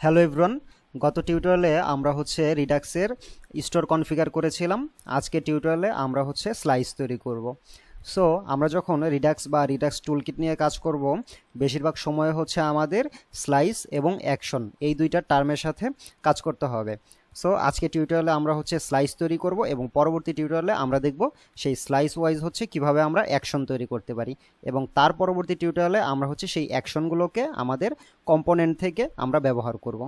Hello everyone, গত টিউটোরিয়ালে আমরা রিডাক্সের স্টোর কনফিগার করেছিলাম। আজকে টিউটোরিয়ালে আমরা স্লাইস তৈরি করব। সো আমরা যখন রিডাক্স টুলকিট নিয়ে কাজ করব, বেশিরভাগ সময় আমাদের স্লাইস এবং অ্যাকশন এই দুইটা টার্মের সাথে কাজ করতে হবে। সো আজকে টিউটোরিয়ালে আমরা স্লাইস তৈরি করব এবং পরবর্তী টিউটোরিয়ালে আমরা দেখব সেই স্লাইস ওয়াইজ কিভাবে আমরা অ্যাকশন তৈরি করতে পারি, এবং তার পরবর্তী টিউটোরিয়ালে আমরা সেই অ্যাকশনগুলোকে আমাদের কম্পোনেন্ট থেকে আমরা ব্যবহার করব।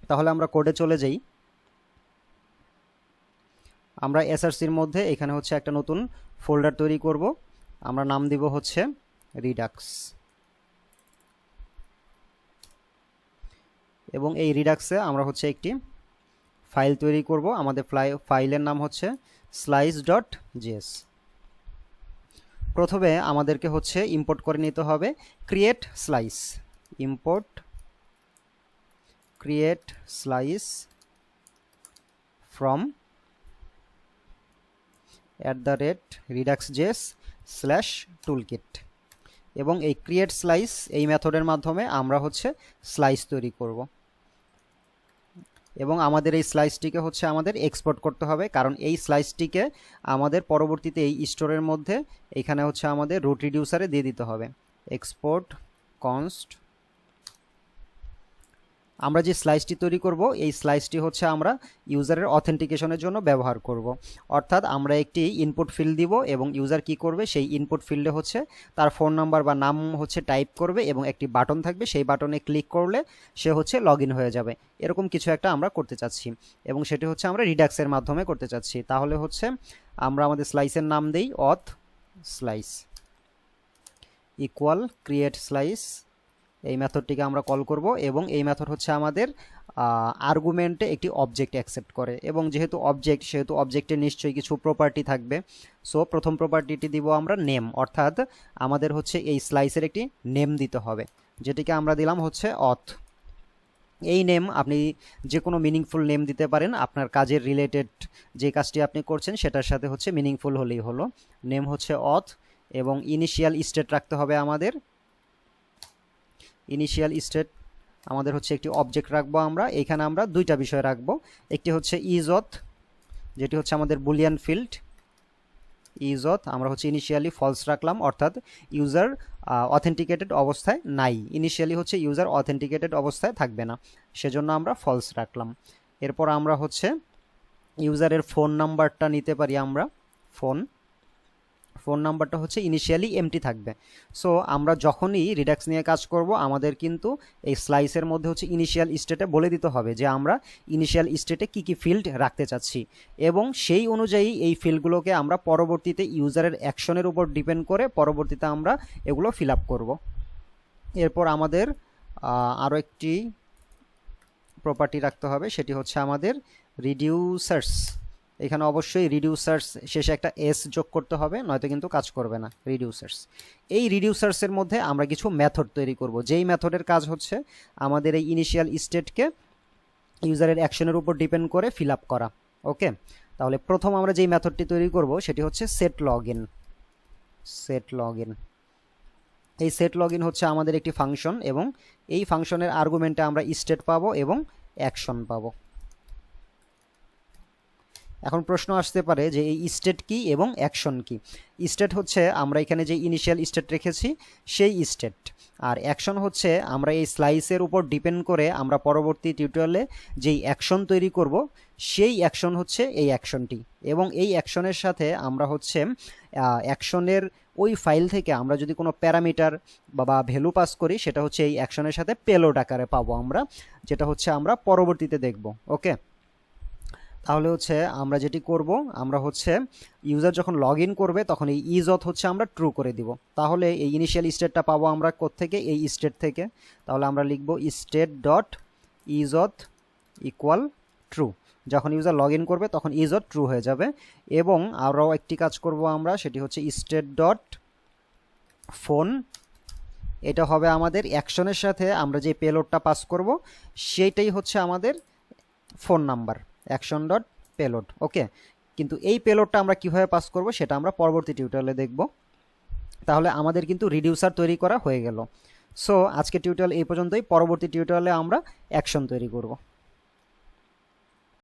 তাহলে আমরা কোডে চলে যাই। আমরা এসআরসির মধ্যে এখানে একটা নতুন ফোল্ডার তৈরি করব। আমরা নাম দিব রিডাক্স, এবং এই রিডাক্সে আমরা একটি ফাইল তৈরি করব। আমাদের ফাইলের নাম slice.js। প্রথমে আমাদেরকে ইম্পোর্ট করে নিতে হবে create slice. Import create slice from @redux.js/toolkit, এবং এই ক্রিয়েট স্লাইস এই মেথডের মাধ্যমে আমরা স্লাইস তৈরি করব, এবং আমাদের এই স্লাইসটিকে আমাদের এক্সপোর্ট করতে হবে, কারণ এই স্লাইসটিকে আমাদের পরবর্তীতে এই স্টোরের মধ্যে এখানে আমাদের রুট রিডিউসারে দিয়ে দিতে হবে। Export const. আমরা যে স্লাইসটি তৈরি করব এই স্লাইসটি আমরা ইউজারের অথেন্টিকেশনের জন্য ব্যবহার করব। অর্থাৎ আমরা একটি ইনপুট ফিল্ড দিব, এবং ইউজার কি করবে, সেই ইনপুট ফিল্ডে তার ফোন নাম্বার বা নাম টাইপ করবে, এবং একটি বাটন থাকবে, সেই বাটনে ক্লিক করলে সে লগ ইন হয়ে যাবে। এরকম কিছু একটা আমরা করতে চাচ্ছি, এবং সেটি আমরা রিডাক্সের মাধ্যমে করতে চাচ্ছি। তাহলে আমরা আমাদের স্লাইসের নাম দেই অথ স্লাইস ইকুয়াল ক্রিয়েট স্লাইস। এই মেথডটিকে আমরা কল করব, এবং এই মেথড আমাদের আর্গুমেন্টে একটি অবজেক্ট অ্যাকসেপ্ট করে, এবং যেহেতু অবজেক্ট সেহেতু অবজেক্টে নিশ্চয়ই কিছু প্রপার্টি থাকবে। সো প্রথম প্রপার্টিটি দিব আমরা নেম, অর্থাৎ আমাদের এই স্লাইসের একটি নেম দিতে হবে, যেটিকে আমরা দিলাম অথ। এই নেম আপনি যে কোনো মিনিংফুল নেম দিতে পারেন, আপনার কাজের রিলেটেড যে কাজটি আপনি করছেন সেটার সাথে মিনিংফুল হলেই হলো। নেম অথ, এবং ইনিশিয়াল স্টেট রাখতে হবে আমাদের। ইনিশিয়াল স্টেট আমাদের একটি অবজেক্ট রাখবো আমরা। এখানে আমরা দুইটা বিষয় রাখবো, একটি ইজ অথ, যেটি আমাদের বুলিয়ান ফিল্ড। ইজ অথ আমরা ইনিশিয়ালি ফলস রাখলাম, অর্থাৎ ইউজার অথেন্টিকেটেড অবস্থায় নাই। ইনিশিয়ালি ইউজার অথেন্টিকেটেড অবস্থায় থাকবে না, সেজন্য আমরা ফলস রাখলাম। এরপর আমরা ইউজারের ফোন নাম্বারটা নিতে পারি। আমরা ফোন নাম্বারটা ইনিশিয়ালি এমটি থাকবে। সো আমরা যখনই রিডাক্স নিয়ে কাজ করব, আমাদের কিন্তু এই স্লাইসের মধ্যে ইনিশিয়াল স্টেটে বলে দিতে হবে যে আমরা ইনিশিয়াল স্টেটে কি কি ফিল্ড রাখতে চাচ্ছি, এবং সেই অনুযায়ী এই ফিল্ডগুলোকে আমরা পরবর্তীতে ইউজারের অ্যাকশনের উপর ডিপেন্ড করে পরবর্তীতে আমরা এগুলো ফিল আপ করব। এরপর আমাদের আরও একটি প্রপার্টি রাখতে হবে, সেটি আমাদের রিডিউসার্স। এখানে অবশ্যই রিডিউসার্স শেষে একটা এস যোগ করতে হবে, নয়তো কিন্তু কাজ করবে না। রিডিউসার্স, এই রিডিউসার্সের মধ্যে আমরা কিছু মেথড তৈরি করব, যেই মেথডের কাজ আমাদের এই ইনিশিয়াল স্টেটকে ইউজারের অ্যাকশনের উপর ডিপেন্ড করে ফিল আপ করা। ওকে, তাহলে প্রথম আমরা যেই মেথডটি তৈরি করব সেটি সেট লগ ইন। এই সেট লগ ইন আমাদের একটি ফাংশন, এবং এই ফাংশনের আর্গুমেন্টে আমরা স্টেট পাবো এবং অ্যাকশন পাবো। এখন প্রশ্ন আসতে পারে যে এই স্টেট কি এবং অ্যাকশন কি। স্টেট আমরা এখানে যে ইনিশিয়াল স্টেট রেখেছি সেই স্টেট, আর অ্যাকশন আমরা এই স্লাইসের উপর ডিপেন্ড করে আমরা পরবর্তী টিউটোরিয়ালে যেই অ্যাকশন তৈরি করব সেই অ্যাকশন এই অ্যাকশনটি, এবং এই অ্যাকশনের সাথে আমরা অ্যাকশনের ওই ফাইল থেকে আমরা যদি কোনো প্যারামিটার বা ভ্যালু পাস করি, সেটা এই অ্যাকশনের সাথে পেলোড আকারে পাবো আমরা, যেটা আমরা পরবর্তীতে দেখব। ওকে, তাহলে আমরা যেটি করব, আমরা ইউজার যখন লগ ইন করবে তখন এই ইজ অথ আমরা ট্রু করে দিব। তাহলে এই ইনিশিয়াল স্টেটটা পাবো আমরা কোত্থেকে, এই স্টেট থেকে। তাহলে আমরা লিখব state dot is auth equal true. যখন ইউজার লগ ইন করবে তখন ইজ অথ ট্রু হয়ে যাবে। এবং আরও একটি কাজ করব আমরা, সেটি স্টেট ডট ফোন। এটা হবে আমাদের অ্যাকশনের সাথে আমরা যে পেলোডটা পাস করব সেইটাই আমাদের phone number, action dot payload. Okay, কিন্তু এই পেলোডটা আমরা কিভাবে পাস করব সেটা আমরা পরবর্তী টিউটোরিয়ালে দেখব। তাহলে আমাদের কিন্তু রিডিউসার তৈরি করা হয়ে গেল। সো আজকে টিউটোরিয়াল এই পর্যন্তই, পরবর্তী টিউটোরিয়ালে আমরা অ্যাকশন তৈরি করব।